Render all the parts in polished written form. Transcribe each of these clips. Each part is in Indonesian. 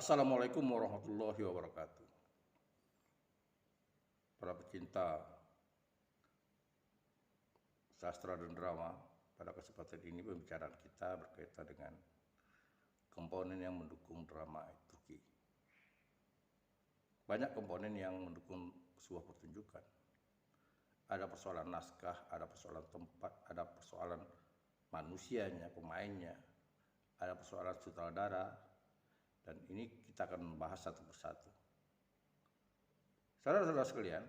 Assalamualaikum warahmatullahi wabarakatuh. Para pecinta sastra dan drama, pada kesempatan ini pembicaraan kita berkaitan dengan komponen yang mendukung drama Turki. Banyak komponen yang mendukung sebuah pertunjukan. Ada persoalan naskah, ada persoalan tempat, ada persoalan manusianya, pemainnya, ada persoalan sutradara, dan ini kita akan membahas satu persatu. Saudara-saudara sekalian,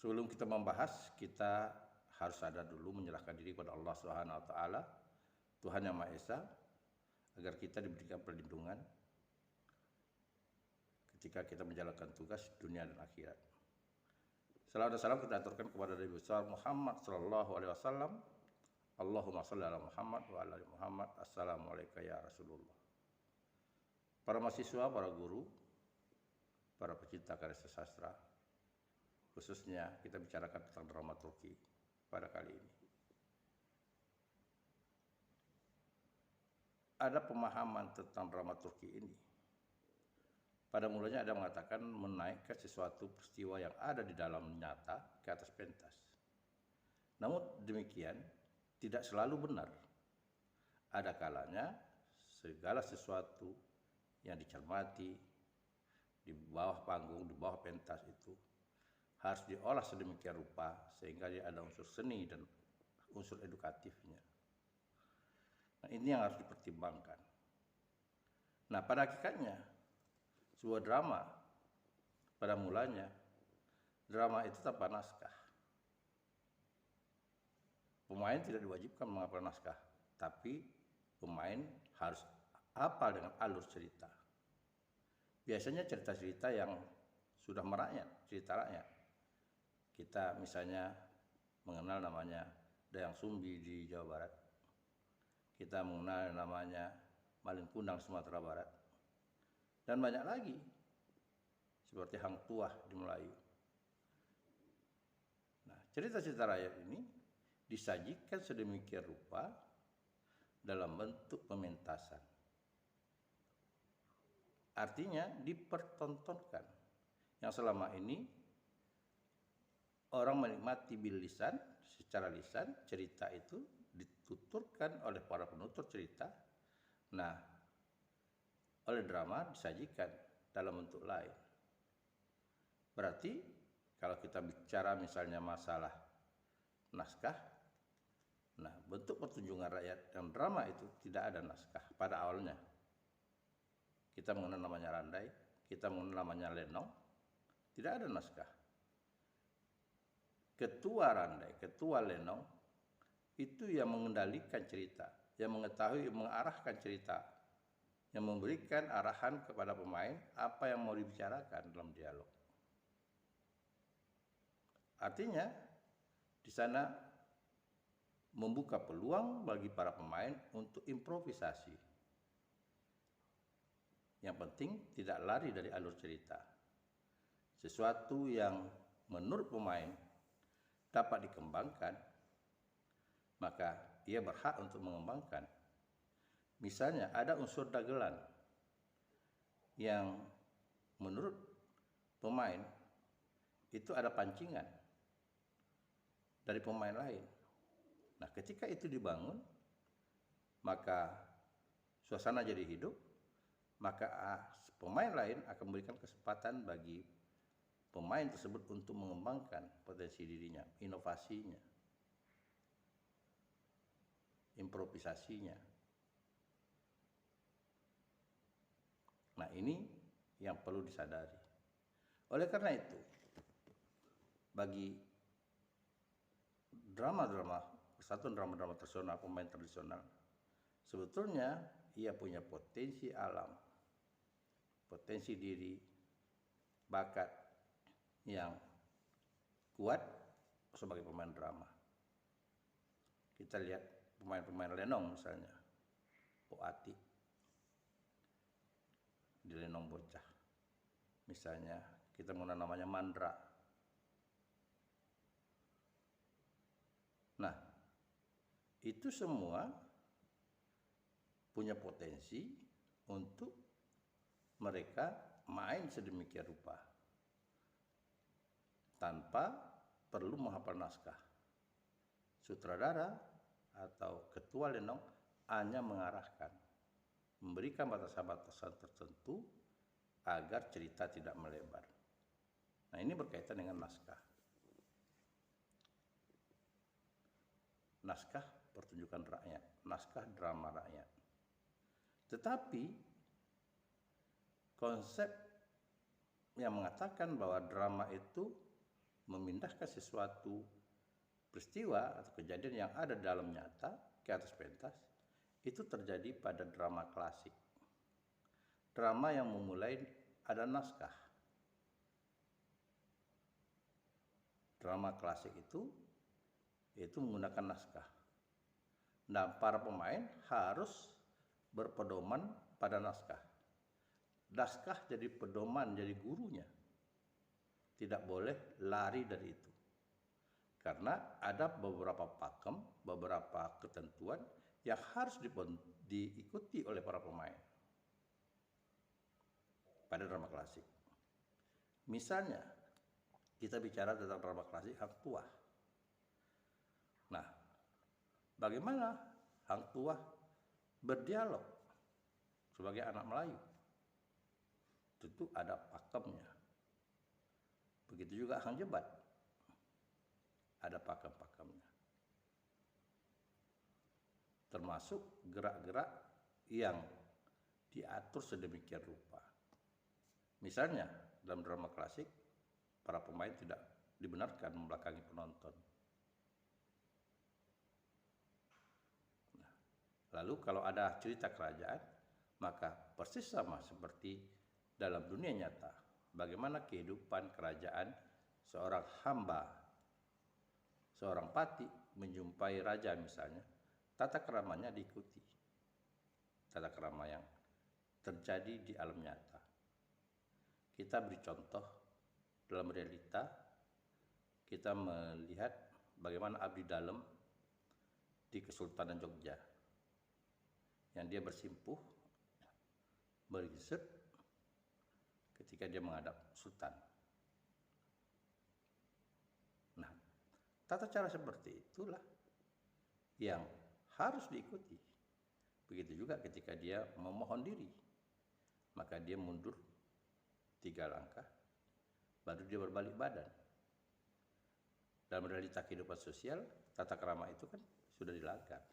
sebelum kita membahas, kita harus sadar dulu menyerahkan diri kepada Allah Subhanahu wa taala, Tuhan yang Maha Esa, agar kita diberikan perlindungan ketika kita menjalankan tugas dunia dan akhirat. Salam dan salam kita aturkan kepada Nabi besar Muhammad sallallahu alaihi wasallam. Allahumma shalli ala Muhammad wa ala ali Muhammad. Assalamualaikum ya Rasulullah. Para mahasiswa, para guru, para pecinta karya sastra, khususnya kita bicarakan tentang drama Turki pada kali ini. Ada pemahaman tentang drama Turki ini. Pada mulanya ada mengatakan menaikkan sesuatu peristiwa yang ada di dalam nyata ke atas pentas. Namun demikian tidak selalu benar. Ada kalanya segala sesuatu yang dicermati di bawah panggung, di bawah pentas itu harus diolah sedemikian rupa sehingga dia ada unsur seni dan unsur edukatifnya. Nah, ini yang harus dipertimbangkan. Nah, pada hakikatnya sebuah drama pada mulanya drama itu tanpa naskah. Pemain tidak diwajibkan menghafal naskah, tapi pemain harus hafal dengan alur cerita. Biasanya cerita-cerita yang sudah merakyat, cerita rakyat. Kita misalnya mengenal namanya Dayang Sumbi di Jawa Barat. Kita mengenal namanya Malin Kundang Sumatera Barat. Dan banyak lagi, seperti Hang Tuah di Melayu. Nah, cerita-cerita rakyat ini disajikan sedemikian rupa dalam bentuk pementasan. Artinya dipertontonkan. Yang selama ini orang menikmati bil lisan, secara lisan cerita itu dituturkan oleh para penutur cerita. Nah, oleh drama disajikan dalam bentuk lain. Berarti kalau kita bicara misalnya masalah naskah, nah bentuk pertunjukan rakyat dan drama itu tidak ada naskah pada awalnya. Kita mengenal namanya Randai, kita mengenal namanya Lenong, tidak ada naskah. Ketua Randai, ketua Lenong itu yang mengendalikan cerita, yang mengetahui, mengarahkan cerita, yang memberikan arahan kepada pemain apa yang mau dibicarakan dalam dialog. Artinya di sana membuka peluang bagi para pemain untuk improvisasi. Yang penting tidak lari dari alur cerita. Sesuatu yang menurut pemain dapat dikembangkan, maka ia berhak untuk mengembangkan. Misalnya ada unsur dagelan yang menurut pemain itu ada pancingan dari pemain lain. Nah, ketika itu dibangun, maka suasana jadi hidup, maka pemain lain akan memberikan kesempatan bagi pemain tersebut untuk mengembangkan potensi dirinya, inovasinya, improvisasinya. Nah, ini yang perlu disadari. Oleh karena itu, bagi drama-drama, persatuan drama-drama tradisional, pemain tradisional, sebetulnya ia punya potensi alam, potensi diri, bakat yang kuat sebagai pemain drama. Kita lihat pemain-pemain Lenong misalnya, Po Ati di Lenong Bocah. Misalnya kita mengenal namanya Mandra. Nah, itu semua punya potensi untuk mereka main sedemikian rupa tanpa perlu menghafal naskah. Sutradara atau ketua lenong hanya mengarahkan, memberikan batasan-batasan tertentu agar cerita tidak melebar. Nah, ini berkaitan dengan naskah. Naskah pertunjukan rakyat, naskah drama rakyat. Tetapi konsep yang mengatakan bahwa drama itu memindahkan sesuatu peristiwa atau kejadian yang ada dalam nyata ke atas pentas, itu terjadi pada drama klasik. Drama yang memulai ada naskah. Drama klasik itu menggunakan naskah. Nah, para pemain harus berpedoman pada naskah. Naskah jadi pedoman, jadi gurunya. Tidak boleh lari dari itu. Karena ada beberapa pakem, beberapa ketentuan yang harus diikuti oleh para pemain pada drama klasik. Misalnya, kita bicara tentang drama klasik Hang Tuah. Nah, bagaimana Hang Tuah berdialog sebagai anak Melayu? Tentu ada pakemnya. Begitu juga Hang Jebat, ada pakem-pakemnya. Termasuk gerak-gerak yang diatur sedemikian rupa. Misalnya, dalam drama klasik, para pemain tidak dibenarkan membelakangi penonton. Nah, lalu kalau ada cerita kerajaan, maka persis sama seperti dalam dunia nyata. Bagaimana kehidupan kerajaan seorang hamba, seorang pati menjumpai raja misalnya, tata keramanya diikuti. Tata kerama yang terjadi di alam nyata. Kita beri contoh dalam realita, kita melihat bagaimana abdi dalam di Kesultanan Jogja, yang dia bersimpuh, bergisep ketika dia menghadap sultan. Nah, tata cara seperti itulah yang harus diikuti. Begitu juga ketika dia memohon diri, maka dia mundur 3 langkah, baru dia berbalik badan. Dalam realita kehidupan sosial, tata krama itu kan sudah dilanggar.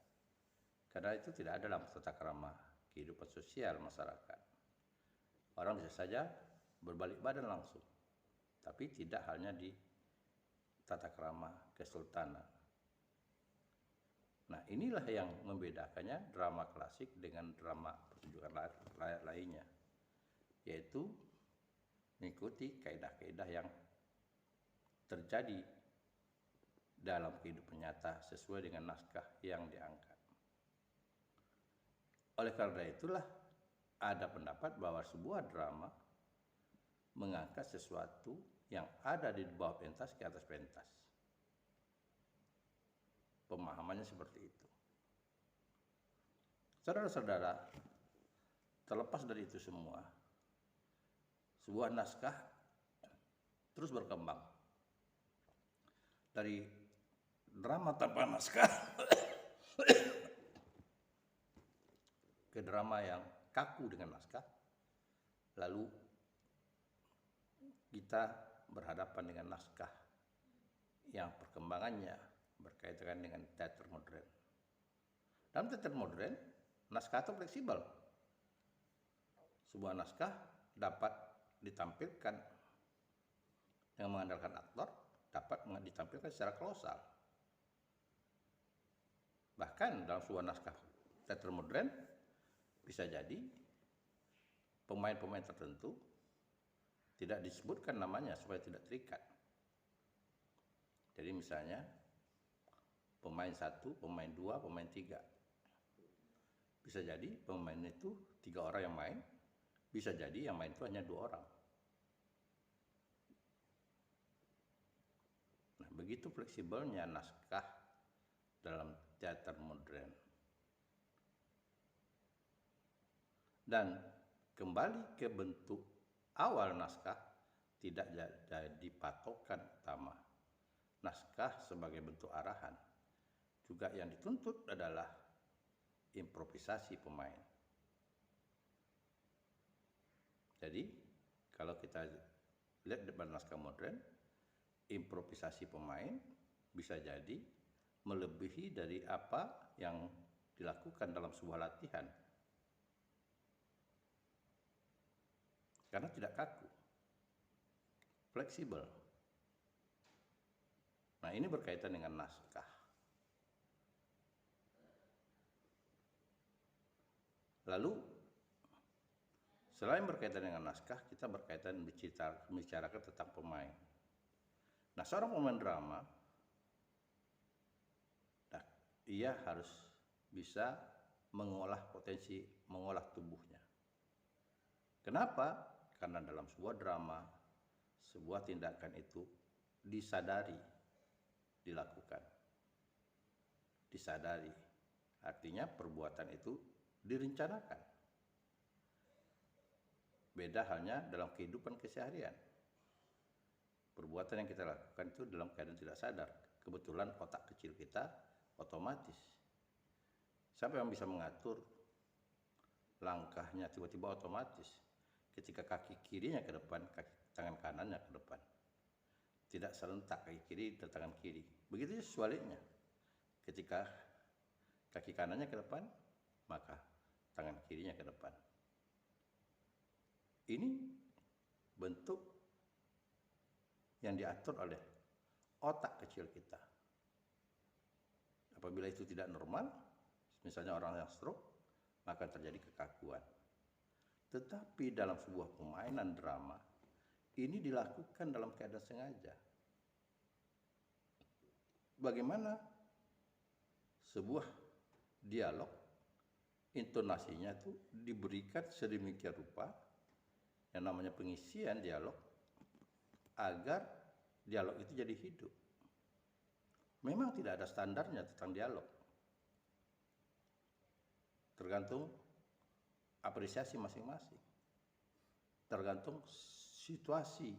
Karena itu tidak ada dalam tata krama kehidupan sosial masyarakat. Orang bisa saja berbalik badan langsung, tapi tidak halnya di tata krama kesultanan. Nah, inilah yang membedakannya drama klasik dengan drama pertunjukan lainnya, yaitu mengikuti kaidah-kaidah yang terjadi dalam kehidupan nyata sesuai dengan naskah yang diangkat. Oleh karena itulah ada pendapat bahwa sebuah drama mengangkat sesuatu yang ada di bawah pentas ke atas pentas. Pemahamannya seperti itu. Saudara-saudara, terlepas dari itu semua, sebuah naskah terus berkembang dari drama tanpa naskah ke drama yang kaku dengan naskah. Lalu kita berhadapan dengan naskah yang perkembangannya berkaitan dengan teater modern. Dalam teater modern, naskah itu fleksibel. Sebuah naskah dapat ditampilkan dengan mengandalkan aktor, dapat ditampilkan secara kolosal. Bahkan dalam sebuah naskah teater modern, bisa jadi pemain-pemain tertentu tidak disebutkan namanya supaya tidak terikat. Jadi misalnya pemain 1, pemain 2, pemain 3. Bisa jadi pemain itu 3 orang yang main, bisa jadi yang main itu hanya 2 orang. Nah, begitu fleksibelnya naskah dalam teater modern. Dan kembali ke bentuk awal naskah tidak jadi patokan utama. Naskah sebagai bentuk arahan. Juga yang dituntut adalah improvisasi pemain. Jadi kalau kita lihat depan naskah modern, improvisasi pemain bisa jadi melebihi dari apa yang dilakukan dalam sebuah latihan. Karena tidak kaku, fleksibel. Nah, ini berkaitan dengan naskah. Lalu, selain berkaitan dengan naskah, kita berkaitan membicarakan tentang pemain. Nah, seorang pemain drama, ia harus bisa mengolah potensi, mengolah tubuhnya. Kenapa? Karena dalam sebuah drama, sebuah tindakan itu disadari, dilakukan. Disadari, artinya perbuatan itu direncanakan. Beda halnya dalam kehidupan keseharian. Perbuatan yang kita lakukan itu dalam keadaan tidak sadar. Kebetulan otak kecil kita otomatis. Siapa yang bisa mengatur langkahnya tiba-tiba otomatis? Ketika kaki kirinya ke depan, tangan kanannya ke depan. Tidak serentak kaki kiri dan tangan kiri. Begitu sebaliknya. Ketika kaki kanannya ke depan, maka tangan kirinya ke depan. Ini bentuk yang diatur oleh otak kecil kita. Apabila itu tidak normal, misalnya orang yang stroke, maka terjadi kekakuan. Tetapi dalam sebuah permainan drama, ini dilakukan dalam keadaan sengaja. Bagaimana sebuah dialog, intonasinya itu diberikan sedemikian rupa, yang namanya pengisian dialog, agar dialog itu jadi hidup. Memang tidak ada standarnya tentang dialog. Tergantung apresiasi masing-masing. Tergantung situasi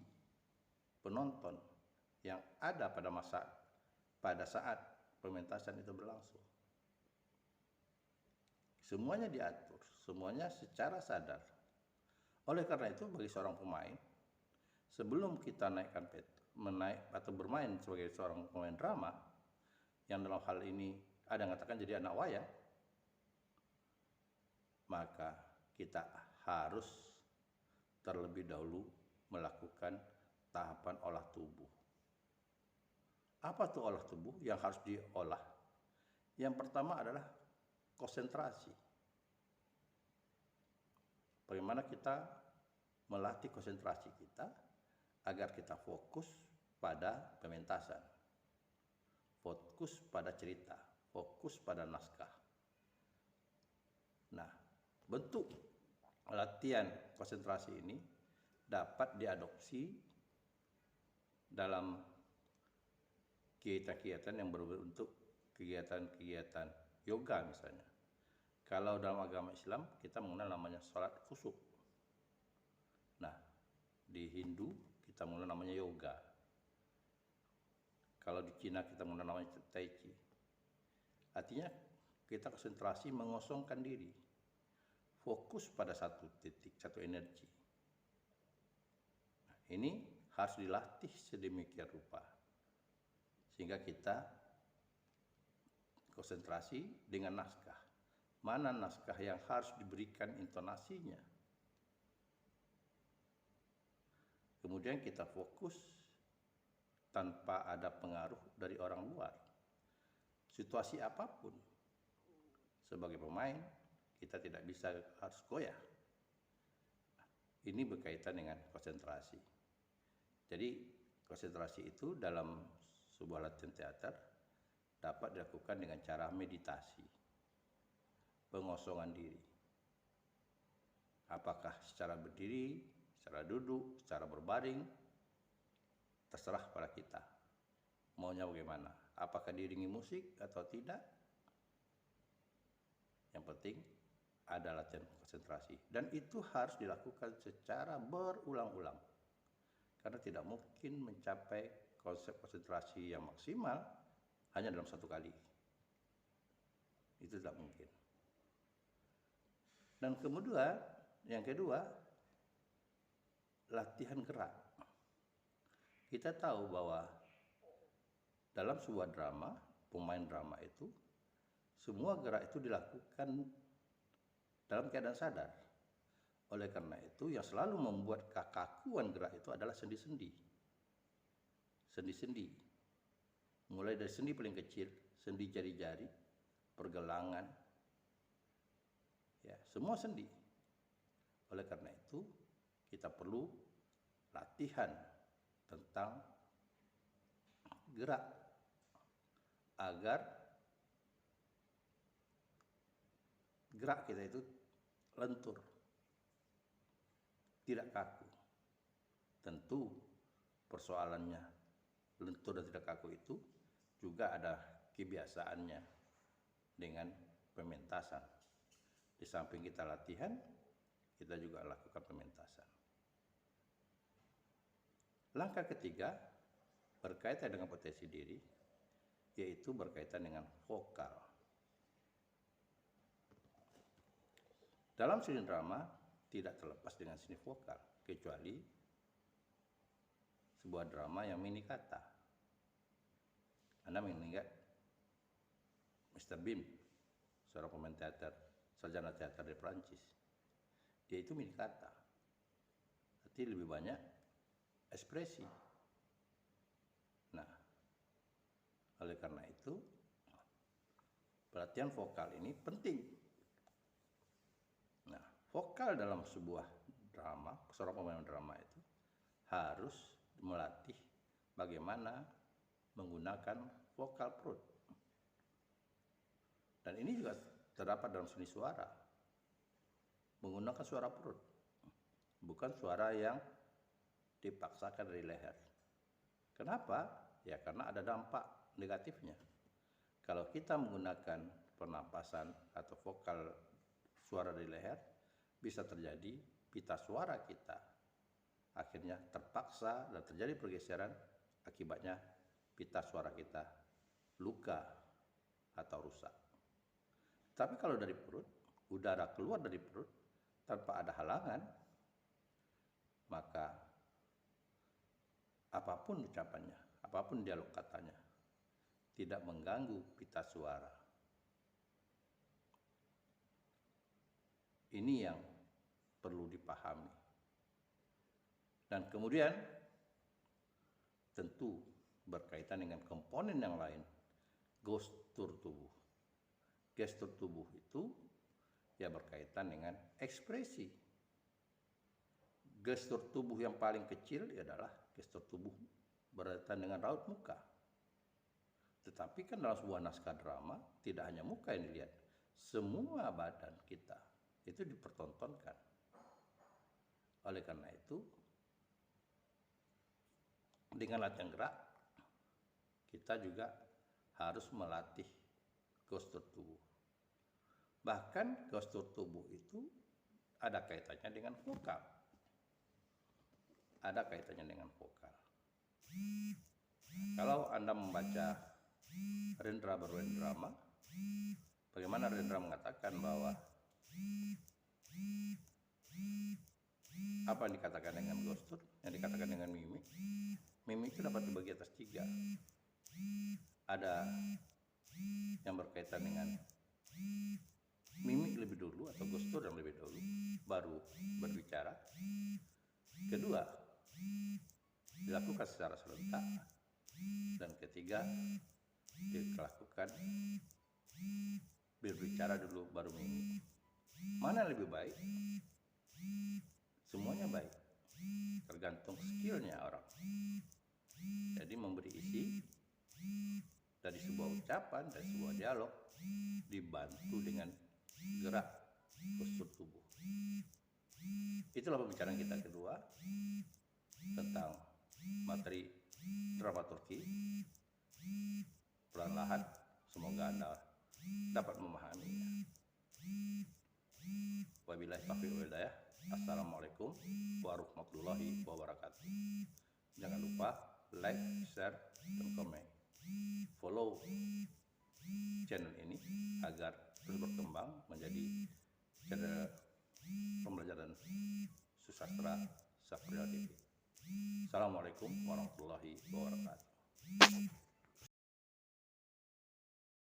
penonton yang ada pada saat pementasan itu berlangsung. Semuanya diatur, semuanya secara sadar. Oleh karena itu, bagi seorang pemain, sebelum kita menaik atau bermain sebagai seorang pemain drama, yang dalam hal ini ada yang mengatakan jadi anak wayang, maka kita harus terlebih dahulu melakukan tahapan olah tubuh. Apa tuh olah tubuh yang harus diolah? Yang pertama adalah konsentrasi. Bagaimana kita melatih konsentrasi kita agar kita fokus pada pementasan, fokus pada cerita, fokus pada naskah. Nah, bentuk latihan konsentrasi ini dapat diadopsi dalam kegiatan-kegiatan yang berbentuk kegiatan-kegiatan yoga misalnya. Kalau dalam agama Islam kita mengenal namanya sholat khusyuk. Nah, di Hindu kita mengenal namanya yoga. Kalau di Cina kita mengenal namanya tai chi. Artinya kita konsentrasi mengosongkan diri, fokus pada satu titik, satu energi. Nah, ini harus dilatih sedemikian rupa sehingga kita konsentrasi dengan naskah. Mana naskah yang harus diberikan intonasinya. Kemudian kita fokus tanpa ada pengaruh dari orang luar. Situasi apapun, sebagai pemain, kita tidak bisa harus goyah. Ini berkaitan dengan konsentrasi. Jadi konsentrasi itu dalam sebuah latihan teater dapat dilakukan dengan cara meditasi, pengosongan diri. Apakah secara berdiri, secara duduk, secara berbaring, terserah pada kita. Maunya bagaimana? Apakah diiringi musik atau tidak? Yang penting ada latihan konsentrasi, dan itu harus dilakukan secara berulang-ulang karena tidak mungkin mencapai konsep konsentrasi yang maksimal hanya dalam satu kali. Itu tidak mungkin. Dan kemudian yang kedua, latihan gerak. Kita tahu bahwa dalam sebuah drama, pemain drama itu semua gerak itu dilakukan dalam keadaan sadar. Oleh karena itu, yang selalu membuat kekakuan gerak itu adalah sendi-sendi. Sendi-sendi. Mulai dari sendi paling kecil, sendi jari-jari, pergelangan, ya, semua sendi. Oleh karena itu, kita perlu latihan tentang gerak agar gerak kita itu lentur, tidak kaku. Tentu persoalannya lentur dan tidak kaku itu juga ada kebiasaannya dengan pementasan. Di samping kita latihan, kita juga lakukan pementasan. Langkah ketiga berkaitan dengan potensi diri, yaitu berkaitan dengan vokal. Dalam seni drama tidak terlepas dengan seni vokal, kecuali sebuah drama yang mini kata. Anda mengingat Mr. Bean, seorang pemain teater, sarjana teater di Prancis. Dia itu mini kata, tapi lebih banyak ekspresi. Nah, oleh karena itu, pelatihan vokal ini penting. Nah, vokal dalam sebuah drama, seorang pemain drama itu harus melatih bagaimana menggunakan vokal perut. Dan ini juga terdapat dalam seni suara. Menggunakan suara perut, bukan suara yang dipaksakan dari leher. Kenapa? Ya karena ada dampak negatifnya. Kalau kita menggunakan pernapasan atau vokal suara dari leher, bisa terjadi pita suara kita akhirnya terpaksa dan terjadi pergeseran, akibatnya pita suara kita luka atau rusak. Tapi kalau dari perut, udara keluar dari perut tanpa ada halangan, maka apapun ucapannya, apapun dialog katanya, tidak mengganggu pita suara. Ini yang perlu dipahami. Dan kemudian tentu berkaitan dengan komponen yang lain, gestur tubuh. Gestur tubuh itu ya berkaitan dengan ekspresi. Gestur tubuh yang paling kecil adalah gestur tubuh berkaitan dengan raut muka. Tetapi kan dalam sebuah naskah drama tidak hanya muka yang dilihat, semua badan kita itu dipertontonkan. Oleh karena itu, dengan latihan gerak, kita juga harus melatih gestur tubuh. Bahkan gestur tubuh itu ada kaitannya dengan vokal. Ada kaitannya dengan vokal. Kalau Anda membaca Rendra bermain drama, bagaimana Rendra mengatakan bahwa apa yang dikatakan dengan gestur, yang dikatakan dengan mimik, mimik itu dapat dibagi atas 3. Ada yang berkaitan dengan mimik lebih dulu atau gestur yang lebih dulu, baru berbicara. Kedua, dilakukan secara serentak. Dan ketiga, dilakukan berbicara dulu baru mimik. Mana yang lebih baik? Semuanya baik, tergantung skillnya orang. Jadi memberi isi dari sebuah ucapan, dari sebuah dialog, dibantu dengan gerak postur tubuh. Itulah pembicaraan kita kedua tentang materi dramaturgi. Perlahan-lahan semoga Anda dapat memahaminya. Wabillahi taufiq wal hidayah. Assalamualaikum warahmatullahi wabarakatuh. Jangan lupa like, share, dan komen. Follow channel ini agar terus berkembang menjadi channel pembelajaran susastra Safriyal TV. Assalamualaikum warahmatullahi wabarakatuh.